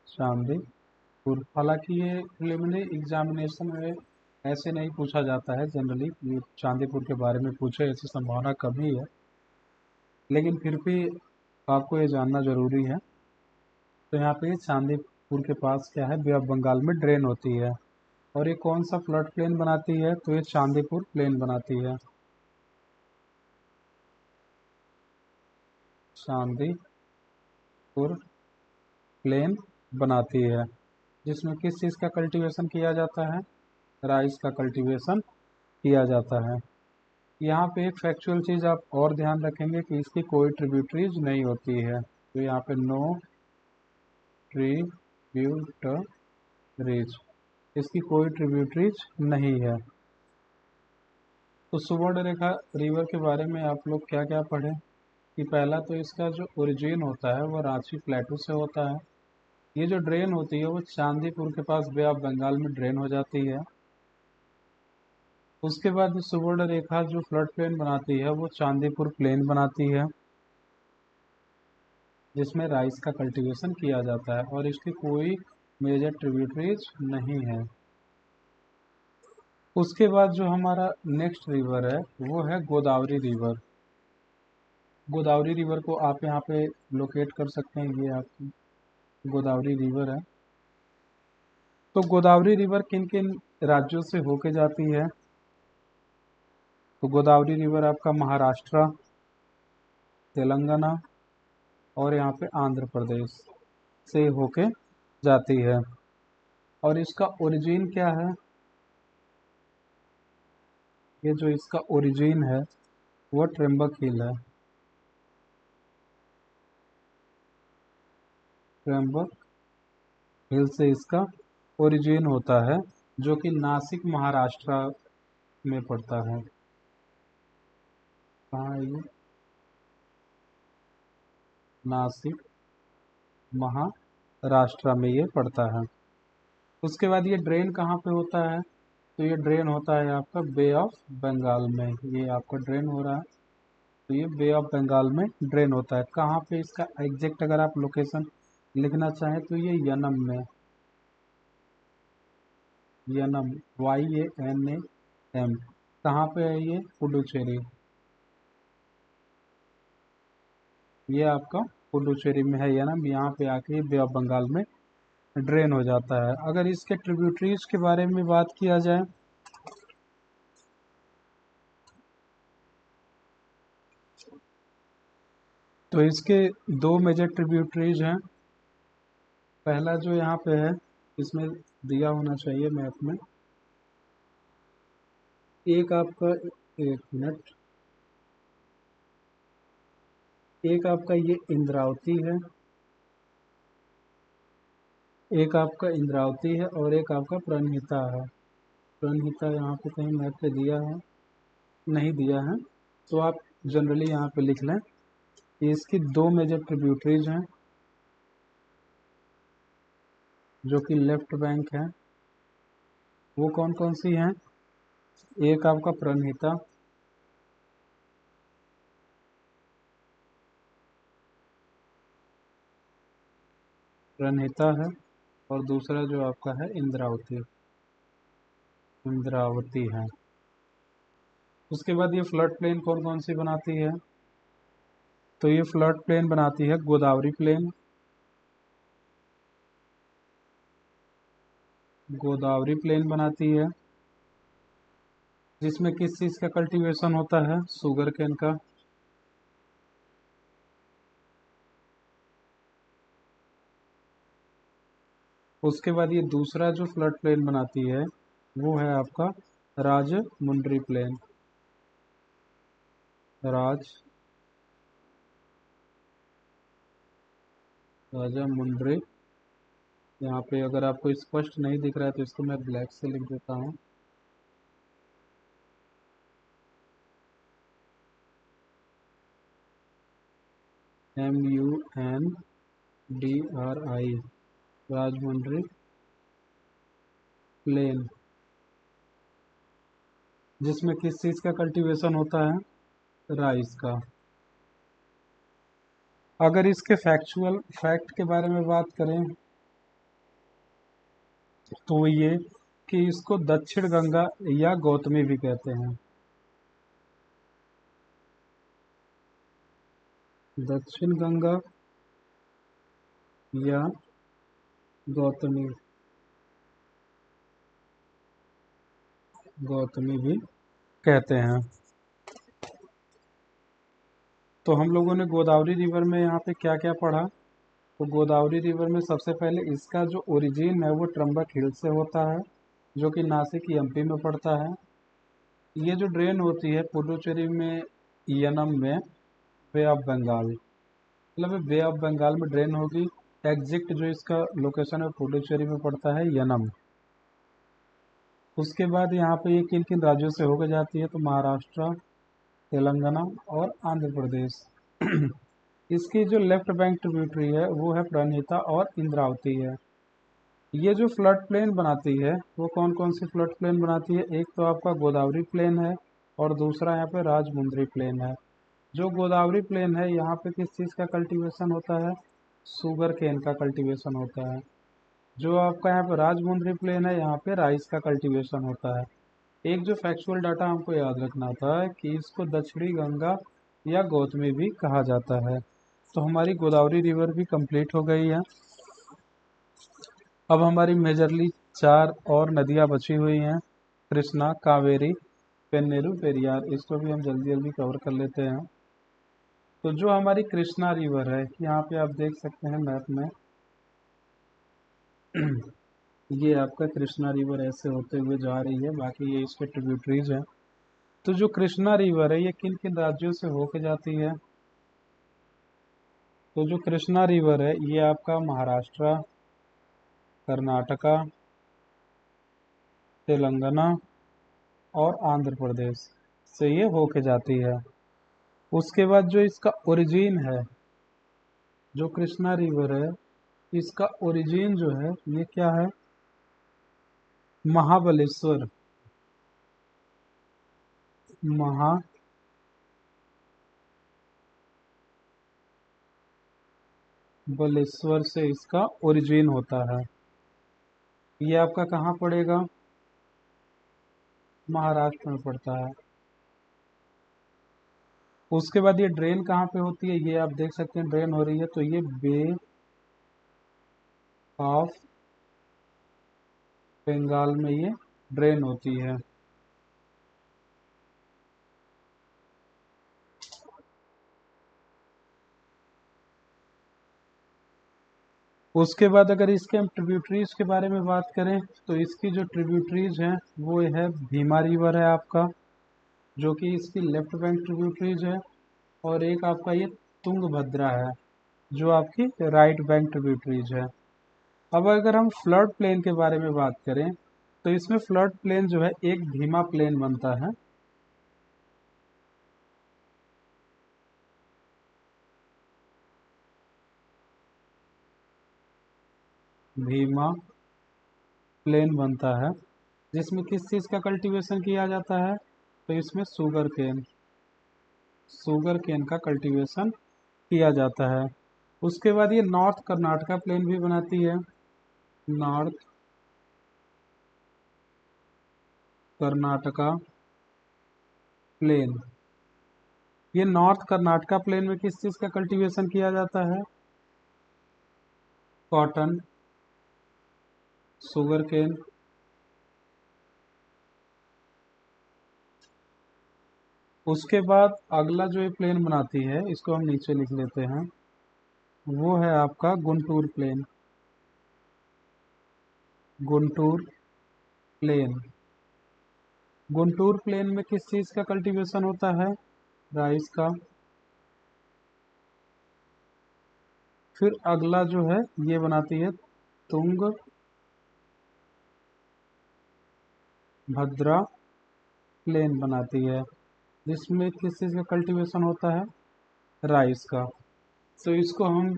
चांदीपुर। हालांकि ये प्रिलिमिनरी एग्जामिनेशन में ऐसे नहीं पूछा जाता है जनरली, ये चांदीपुर के बारे में पूछे ऐसी संभावना कम ही है, लेकिन फिर भी आपको ये जानना जरूरी है। तो यहाँ पे चांदीपुर के पास क्या है? बे ऑफ बंगाल में ड्रेन होती है। और ये कौन सा फ्लड प्लेन बनाती है? तो ये चांदीपुर प्लेन बनाती है। चांदीपुर प्लेन बनाती है जिसमें किस चीज़ का कल्टीवेशन किया जाता है? राइस का कल्टीवेशन किया जाता है। यहाँ पे एक फैक्चुअल चीज़ आप और ध्यान रखेंगे कि इसकी कोई ट्रिब्यूटरीज नहीं होती है। तो यहाँ पे नो ट्रिब्यूटरीज, इसकी कोई ट्रिब्यूटरीज नहीं है। तो सुवर्ण रेखा रिवर के बारे में आप लोग क्या क्या पढ़े कि पहला तो इसका जो ओरिजिन होता है वो रांची प्लेटू से होता है। ये जो ड्रेन होती है वो चांदीपुर के पास बे ऑफ बंगाल में ड्रेन हो जाती है। उसके बाद सुवर्ण रेखा जो फ्लड प्लेन बनाती है वो चांदीपुर प्लेन बनाती है जिसमें राइस का कल्टीवेशन किया जाता है और इसकी कोई मेजर ट्रिब्यूटरीज नहीं है। उसके बाद जो हमारा नेक्स्ट रिवर है वो है गोदावरी रिवर। गोदावरी रिवर को आप यहाँ पे लोकेट कर सकते हैं, ये आपकी गोदावरी रिवर है। तो गोदावरी रिवर किन किन राज्यों से होके जाती है? तो गोदावरी रिवर आपका महाराष्ट्र, तेलंगाना और यहाँ पे आंध्र प्रदेश से होके जाती है। और इसका ओरिजिन क्या है? ये जो इसका ओरिजिन है वो ट्रिम्बक हिल है। ट्रिम्बक हिल से इसका ओरिजिन होता है, जो कि नासिक महाराष्ट्र में पड़ता है। कहाँ है ये? नासिक महाराष्ट्र में ये पड़ता है। उसके बाद ये ड्रेन कहाँ पे होता है? तो ये ड्रेन होता है आपका बे ऑफ बंगाल में। ये आपका ड्रेन हो रहा है, तो ये बे ऑफ बंगाल में ड्रेन होता है। कहाँ पे इसका एग्जैक्ट अगर आप लोकेशन लिखना चाहें तो ये यनम में, यनम YANAM। कहाँ पे है ये? पुडुचेरी। ये आपका पुडुचेरी में है यनम। यहाँ पे आके ये बे ऑफ बंगाल में ड्रेन हो जाता है। अगर इसके ट्रिब्यूटरीज के बारे में बात किया जाए तो इसके दो मेजर ट्रिब्यूटरीज हैं। पहला जो यहाँ पे है, इसमें दिया होना चाहिए मैप में, एक आपका, एक मिनट, एक आपका ये इंद्रावती है, एक आपका इंद्रावती है और एक आपका प्रणहिता है। प्रणहिता यहाँ पे कहीं मैप पे दिया है? नहीं दिया है, तो आप जनरली यहाँ पे लिख लें। ये इसकी दो मेजर ट्रिब्यूटरीज हैं जो कि लेफ्ट बैंक है। वो कौन कौन सी हैं? एक आपका प्रणहिता, प्रणहिता है, और दूसरा जो आपका है इंद्रावती, इंद्रावती है। उसके बाद ये फ्लड प्लेन कौन कौन सी बनाती है? तो ये फ्लड प्लेन बनाती है गोदावरी प्लेन, गोदावरी प्लेन बनाती है, जिसमें किस चीज़ का कल्टीवेशन होता है? शुगर केन का। उसके बाद ये दूसरा जो फ्लड प्लेन बनाती है वो है आपका राजमुंड्री प्लेन, राजामुंड्री। यहाँ पे अगर आपको स्पष्ट नहीं दिख रहा है तो इसको मैं ब्लैक से लिख देता हूँ। MUNDRI, राजमुंड्री प्लेन, जिसमें किस चीज़ का कल्टीवेशन होता है? राइस का। अगर इसके फैक्चुअल फैक्ट के बारे में बात करें तो ये कि इसको दक्षिण गंगा या गौतमी भी कहते हैं। दक्षिण गंगा या गौतमी, गौतमी भी कहते हैं। तो हम लोगों ने गोदावरी रिवर में यहाँ पे क्या क्या पढ़ा? तो गोदावरी रिवर में सबसे पहले इसका जो ओरिजिन है वो ट्रम्बक हिल से होता है, जो कि नासिक MP में पड़ता है। ये जो ड्रेन होती है पुडुचेरी में, यनम में, बे ऑफ बंगाल, मतलब बे ऑफ बंगाल में ड्रेन होगी। एग्जैक्ट जो इसका लोकेशन है पुडुचेरी में पड़ता है, यनम। उसके बाद यहाँ पे ये किन किन राज्यों से होकर जाती है? तो महाराष्ट्र, तेलंगाना और आंध्र प्रदेश। इसकी जो लेफ्ट बैंक ट्रिब्यूटरी है वो है प्रणहिता और इंद्रावती है। ये जो फ्लड प्लेन बनाती है वो कौन कौन सी फ्लड प्लेन बनाती है? एक तो आपका गोदावरी प्लेन है और दूसरा यहाँ पे राजमुंद्री प्लेन है। जो गोदावरी प्लेन है यहाँ पे किस चीज़ का कल्टीवेशन होता है? शुगर केन का कल्टीवेशन होता है। जो आपका यहाँ पे राजमुंद्री प्लेन है यहाँ पे राइस का कल्टीवेशन होता है। एक जो फैक्चुअल डाटा हमको याद रखना था कि इसको दक्षिणी गंगा या गौतमी भी कहा जाता है। तो हमारी गोदावरी रिवर भी कंप्लीट हो गई है। अब हमारी मेजरली 4 और नदियां बची हुई हैं, कृष्णा, कावेरी, पेन्नेरू, पेरियार। इसको भी हम जल्दी जल्दी कवर कर लेते हैं। तो जो हमारी कृष्णा रिवर है, यहाँ पे आप देख सकते हैं मैप में, ये आपका कृष्णा रिवर ऐसे होते हुए जा रही है, बाकी ये इसके ट्रिब्यूटरीज हैं। तो जो कृष्णा रिवर है ये किन किन राज्यों से होके जाती है? तो जो कृष्णा रिवर है ये आपका महाराष्ट्र, कर्नाटका, तेलंगाना और आंध्र प्रदेश से ये होके जाती है। उसके बाद जो इसका ओरिजिन है, जो कृष्णा रिवर है, इसका ओरिजिन जो है ये क्या है? महाबलेश्वर। महाबलेश्वर से इसका ओरिजिन होता है। ये आपका कहाँ पड़ेगा? महाराष्ट्र में पड़ता है। उसके बाद ये ड्रेन कहाँ पे होती है? ये आप देख सकते हैं ड्रेन हो रही है, तो ये बे ऑफ बंगाल में ये ड्रेन होती है। उसके बाद अगर इसके हम ट्रिब्यूटरीज के बारे में बात करें, तो इसकी जो ट्रिब्यूटरीज हैं वो है भीमा रिवर है आपका, जो कि इसकी लेफ्ट बैंक ट्रिब्यूटरीज है, और एक आपका ये तुंगभद्रा है, जो आपकी राइट बैंक ट्रिब्यूटरीज है। अब अगर हम फ्लड प्लेन के बारे में बात करें, तो इसमें फ्लड प्लेन जो है एक भीमा प्लेन बनता है। भीमा प्लेन बनता है, जिसमें किस चीज़ का कल्टीवेशन किया जाता है? तो इसमें शुगर केन का कल्टीवेशन किया जाता है। उसके बाद ये नॉर्थ कर्नाटका प्लेन भी बनाती है। नॉर्थ कर्नाटका प्लेन, ये नॉर्थ कर्नाटका प्लेन में किस चीज़ का कल्टीवेशन किया जाता है? Cotton, sugarcane. उसके बाद अगला जो ये प्लेन बनाती है, इसको हम नीचे लिख लेते हैं, वो है आपका Guntur plain. Guntur plain, Guntur plain में किस चीज़ का कल्टीवेशन होता है? राइस का। फिर अगला जो है ये बनाती है तुंग भद्रा प्लेन बनाती है, जिसमें किस चीज़ का कल्टीवेशन होता है? राइस का। तो इसको हम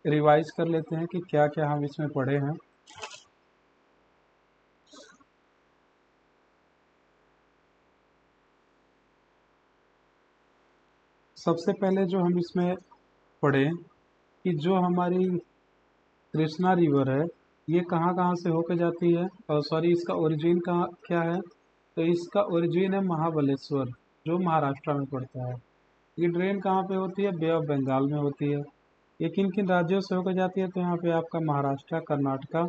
रिवाइज कर लेते हैं कि क्या क्या हम इसमें पढ़े हैं। सबसे पहले जो हम इसमें पढ़े कि जो हमारी कृष्णा रिवर है ये कहाँ कहाँ से होकर जाती है, और सॉरी इसका ओरिजिन कहाँ क्या है? तो इसका ओरिजिन है महाबलेश्वर, जो महाराष्ट्र में पड़ता है। ये ड्रेन कहाँ पे होती है? बे ऑफ बंगाल में होती है। ये किन किन राज्यों से होकर जाती है? तो यहाँ पे आपका महाराष्ट्र, कर्नाटका,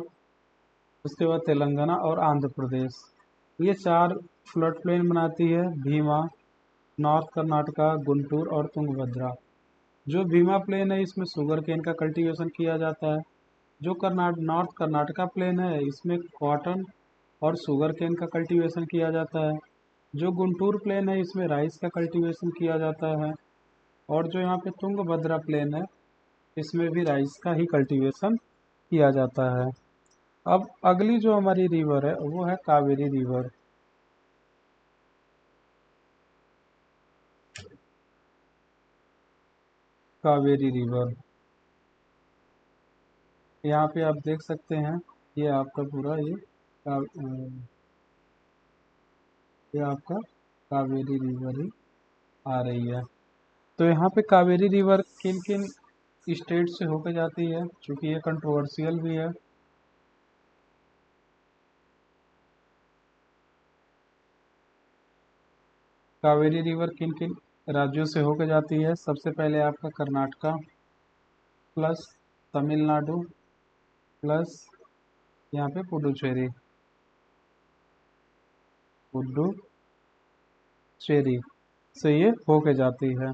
उसके बाद तेलंगाना और आंध्र प्रदेश, ये 4 फ्लड प्लेन बनाती है। भीमा, नॉर्थ कर्नाटका, गुंटूर और तुंगभद्रा। जो भीमा प्लेन है इसमें शुगर केन का कल्टीवेशन किया जाता है। जो नॉर्थ कर्नाटका प्लेन है इसमें कॉटन और शुगर केन का कल्टीवेशन किया जाता है। जो गुंटूर प्लेन है इसमें राइस का कल्टीवेशन किया जाता है। और जो यहाँ पे तुंगभद्रा प्लेन है इसमें भी राइस का ही कल्टीवेशन किया जाता है। अब अगली जो हमारी रिवर है वो है कावेरी रिवर। कावेरी रिवर, यहाँ पे आप देख सकते हैं, ये आपका पूरा ये आपका कावेरी रिवर ही आ रही है। तो यहाँ पे कावेरी रिवर किन किन स्टेट से होकर जाती है, क्योंकि ये कंट्रोवर्शियल भी है। कावेरी रिवर किन किन राज्यों से होकर जाती है। सबसे पहले आपका कर्नाटका प्लस तमिलनाडु प्लस यहाँ पे पुडुचेरी, पुडुचेरी से ये होके जाती है।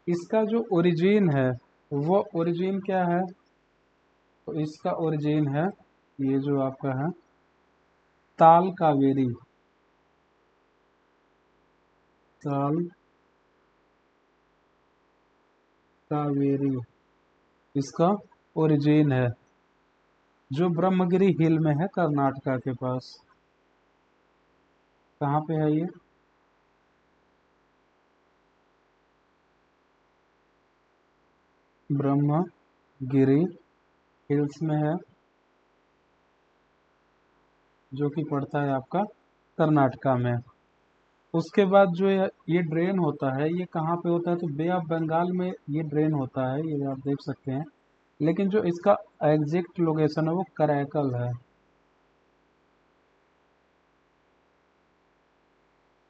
इसका जो ओरिजिन है, वो ओरिजिन क्या है? तो इसका ओरिजिन है ये जो आपका है ताल कावेरी। ताल कावेरी इसका ओरिजिन है, जो ब्रह्मगिरी हिल में है कर्नाटका के पास। कहाँ पे है ये? ब्रह्मगिरी हिल्स में है, जो कि पड़ता है आपका कर्नाटका में। उसके बाद जो ये ड्रेन होता है, ये कहाँ पे होता है? तो बे ऑफ बंगाल में ये ड्रेन होता है, ये आप देख सकते हैं। लेकिन जो इसका एग्जैक्ट लोकेशन है वो करैकल है।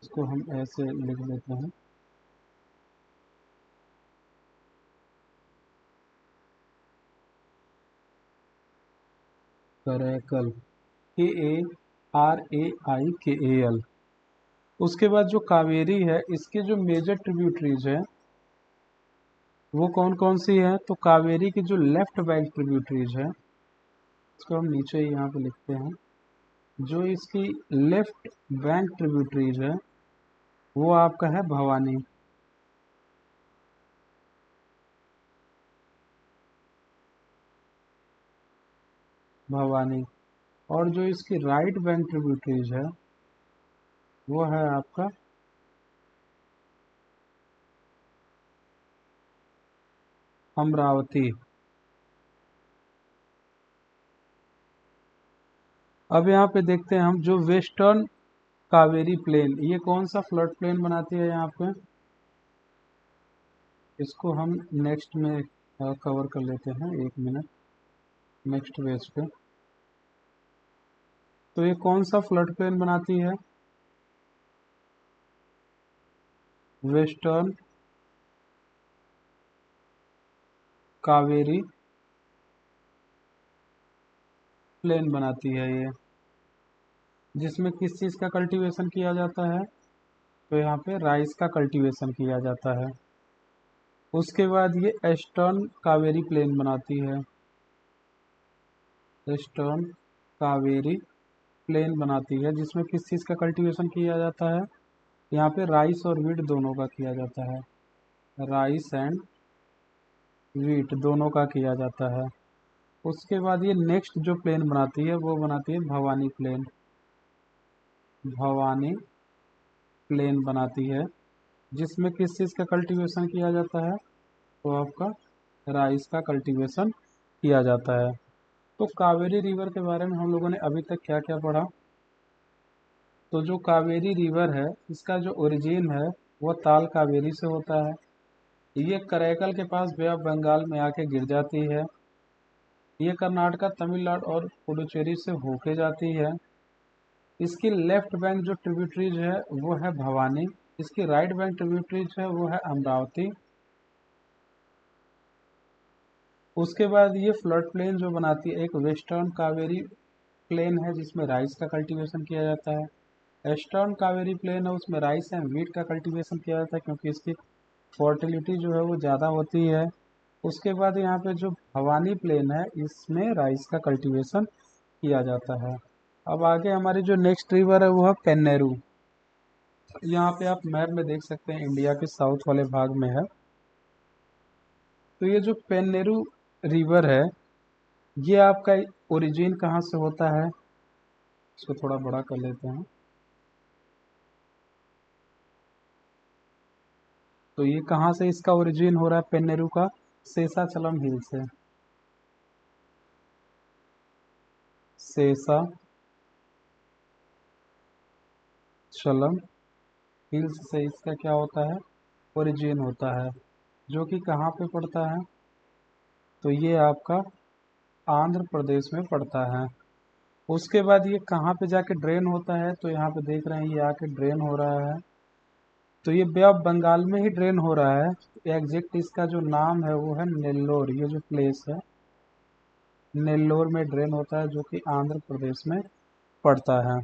इसको हम ऐसे लिख देते हैं, करैकल, KARAIKAL। उसके बाद जो कावेरी है, इसके जो मेजर ट्रिब्यूटरीज है वो कौन कौन सी है? तो कावेरी की जो लेफ्ट बैंक ट्रिब्यूटरीज है, इसको हम नीचे ही यहाँ पे लिखते हैं। जो इसकी लेफ्ट बैंक ट्रिब्यूटरीज है वो आपका है भवानी। भवानी। और जो इसकी राइट बैंक ट्रिब्यूटरीज है वो है आपका अमरावती। अब यहाँ पे देखते हैं हम जो वेस्टर्न कावेरी प्लेन, ये कौन सा फ्लड प्लेन बनाती है यहाँ पे? इसको हम नेक्स्ट में कवर कर लेते हैं, 1 मिनट, नेक्स्ट पेज पे। तो ये कौन सा फ्लड प्लेन बनाती है? वेस्टर्न कावेरी प्लेन बनाती है ये, जिसमें किस चीज़ का कल्टीवेशन किया जाता है? तो यहाँ पे राइस का कल्टीवेशन किया जाता है। उसके बाद ये ईस्टर्न कावेरी प्लेन बनाती है, ईस्टर्न कावेरी प्लेन बनाती है, जिसमें किस चीज़ का कल्टीवेशन किया जाता है? यहाँ पे राइस और वीट दोनों का किया जाता है, राइस एंड वीट दोनों का किया जाता है। उसके बाद ये नेक्स्ट जो प्लेन बनाती है वो बनाती है भवानी प्लेन। भवानी प्लेन बनाती है, जिसमें किस चीज़ का कल्टीवेशन किया जाता है? तो आपका राइस का कल्टीवेशन किया जाता है। तो कावेरी रिवर के बारे में हम लोगों ने अभी तक क्या क्या पढ़ा? तो जो कावेरी रिवर है, इसका जो ओरिजिन है वो ताल कावेरी से होता है। ये करैकल के पास बे ऑफ बंगाल में आके गिर जाती है। ये कर्नाटका, तमिलनाडु और पुडुचेरी से होके जाती है। इसकी लेफ्ट बैंक जो ट्रिब्यूटरीज है वो है भवानी। इसकी राइट बैंक ट्रिब्यूटरीज है वो है अमरावती। उसके बाद ये फ्लड प्लेन जो बनाती है, एक वेस्टर्न कावेरी प्लेन है जिसमें राइस का कल्टीवेशन किया जाता है। ईस्टर्न कावेरी प्लेन है, उसमें राइस एंड वीट का कल्टीवेशन किया जाता है, क्योंकि इसकी फर्टिलिटी जो है वो ज़्यादा होती है। उसके बाद यहाँ पे जो भवानी प्लेन है, इसमें राइस का कल्टीवेशन किया जाता है। अब आगे हमारी जो नेक्स्ट रिवर है वो है पेन्नेरू। यहाँ पे आप मैप में देख सकते हैं, इंडिया के साउथ वाले भाग में है। तो ये जो पेन्नेरू रिवर है, ये आपका ओरिजिन कहाँ से होता है? इसको थोड़ा बड़ा कर लेते हैं। तो ये कहाँ से इसका ओरिजिन हो रहा है पेन्नेरू का? शेषाचलम हिल से। शेषाचलम हिल्स से इसका क्या होता है? ओरिजिन होता है, जो कि कहाँ पे पड़ता है? तो ये आपका आंध्र प्रदेश में पड़ता है। उसके बाद ये कहाँ पे जाके ड्रेन होता है? तो यहाँ पे देख रहे हैं ये आके ड्रेन हो रहा है तो ये बे ऑफ बंगाल में ही ड्रेन हो रहा है। एग्जैक्ट इसका जो नाम है वो है नेल्लोर, ये जो प्लेस है नेल्लोर में ड्रेन होता है, जो कि आंध्र प्रदेश में पड़ता है।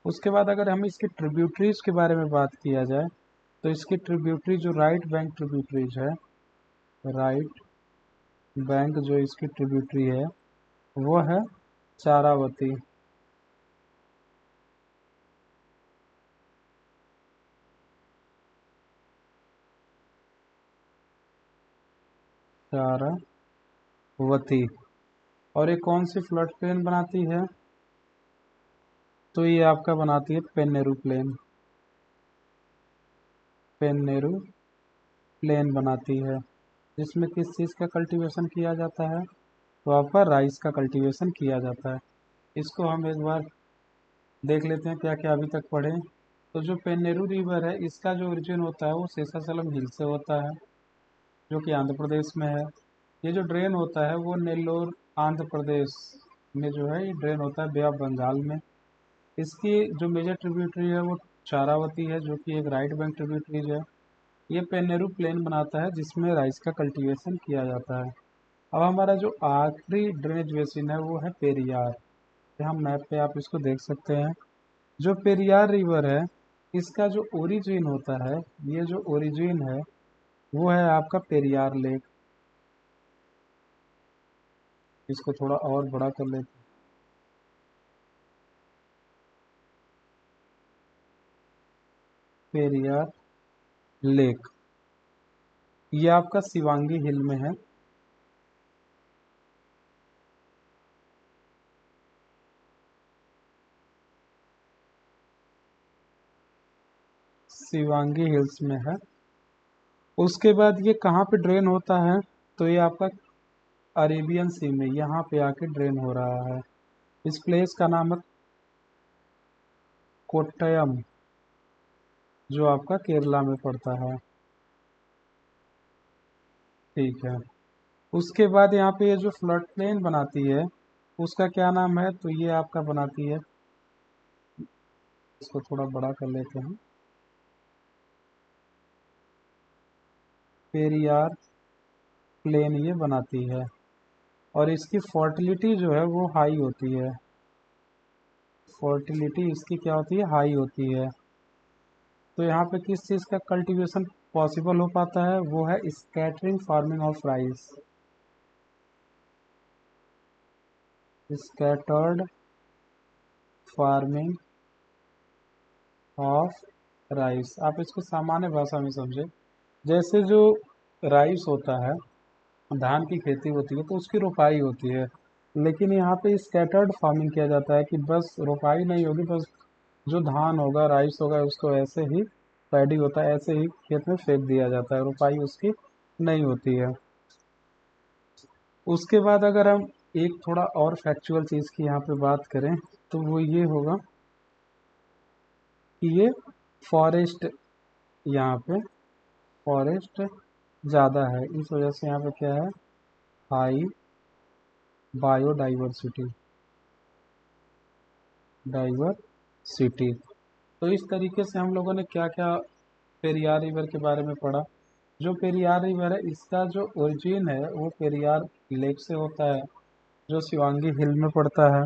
उसके बाद अगर हम इसकी ट्रिब्यूटरीज के बारे में बात किया जाए, तो इसकी ट्रिब्यूटरी जो राइट बैंक ट्रिब्यूटरीज है, राइट बैंक जो इसकी ट्रिब्यूटरी है वो है चारावती। चारावती। और ये कौन सी फ्लड प्लेन बनाती है, तो ये आपका बनाती है पेन्नेरू प्लेन, पेन्नेरू प्लेन बनाती है, जिसमें किस चीज़ का कल्टीवेशन किया जाता है, तो आपका राइस का कल्टीवेशन किया जाता है। इसको हम एक बार देख लेते हैं क्या क्या अभी तक पढ़े। तो जो पेन्नेरू रिवर है इसका जो ओरिजिन होता है वो शेषाचलम हिल से होता है, जो कि आंध्र प्रदेश में है। ये जो ड्रेन होता है वो नेल्लोर आंध्र प्रदेश में जो है ये ड्रेन होता है बे ऑफ बंगाल में। इसकी जो मेजर ट्रिब्यूटरी है वो चारावती है, जो कि एक राइट बैंक ट्रिब्यूटरी है। ये पेन्नेरू प्लेन बनाता है जिसमें राइस का कल्टीवेशन किया जाता है। अब हमारा जो आखिरी ड्रेनेज बेसिन है वो है पेरियार। यहाँ मैप पे आप इसको देख सकते हैं। जो पेरियार रिवर है इसका जो ओरिजिन होता है, ये जो ओरिजिन है वो है आपका पेरियार लेक। इसको थोड़ा और बड़ा कर लेते हैं। पेरियार लेक ये आपका शिवांगी हिल में है। शिवांगी हिल्स में है। उसके बाद ये कहाँ पे ड्रेन होता है, तो ये आपका अरेबियन सी में यहाँ पे आके ड्रेन हो रहा है। इस प्लेस का नाम है कोट्टयम, जो आपका केरला में पड़ता है। ठीक है। उसके बाद यहाँ पे ये जो फ्लड प्लेन बनाती है उसका क्या नाम है, तो ये आपका बनाती है, इसको थोड़ा बड़ा कर लेते हैं, पेरियार प्लेन ये बनाती है। और इसकी फर्टिलिटी जो है वो हाई होती है, फर्टिलिटी इसकी क्या होती है, हाई होती है। तो यहाँ पे किस चीज़ का कल्टीवेशन पॉसिबल हो पाता है, वो है scattering farming of rice, scattered farming of rice. आप इसको सामान्य भाषा में समझे, जैसे जो राइस होता है, धान की खेती होती है तो उसकी रोपाई होती है, लेकिन यहाँ पे स्कैटर्ड फार्मिंग किया जाता है कि बस रोपाई नहीं होगी, बस जो धान होगा राइस होगा उसको ऐसे ही, पैडी होता है ऐसे ही खेत में फेंक दिया जाता है, रोपाई उसकी नहीं होती है। उसके बाद अगर हम एक थोड़ा और फैक्चुअल चीज़ की यहाँ पे बात करें, तो वो ये होगा कि ये फॉरेस्ट, यहाँ पे फॉरेस्ट ज़्यादा है, इस वजह से यहाँ पे क्या है, हाई बायोडाइवर्सिटी, डाइवर्सिटी। तो इस तरीके से हम लोगों ने क्या क्या पेरियार रिवर के बारे में पढ़ा। जो पेरियार रिवर है इसका जो ओरिजिन है वो पेरियार लेक से होता है, जो शिवांगी हिल में पड़ता है।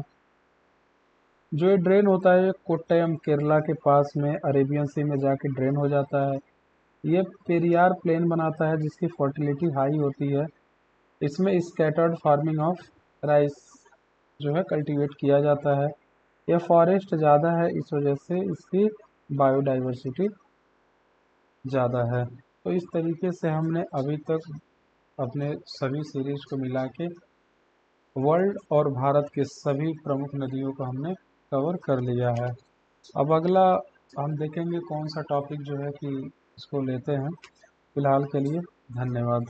जो ये ड्रेन होता है ये कोट्टयम केरला के पास में अरेबियन सी में जाके ड्रेन हो जाता है। ये पेरियार प्लेन बनाता है जिसकी फर्टिलिटी हाई होती है। इसमें स्कैटर्ड फार्मिंग ऑफ राइस जो है कल्टीवेट किया जाता है। यह फॉरेस्ट ज़्यादा है, इस वजह से इसकी बायोडाइवर्सिटी ज़्यादा है। तो इस तरीके से हमने अभी तक अपने सभी सीरीज को मिला के वर्ल्ड और भारत के सभी प्रमुख नदियों को हमने कवर कर लिया है। अब अगला हम देखेंगे कौन सा टॉपिक जो है कि इसको लेते हैं। फिलहाल के लिए धन्यवाद।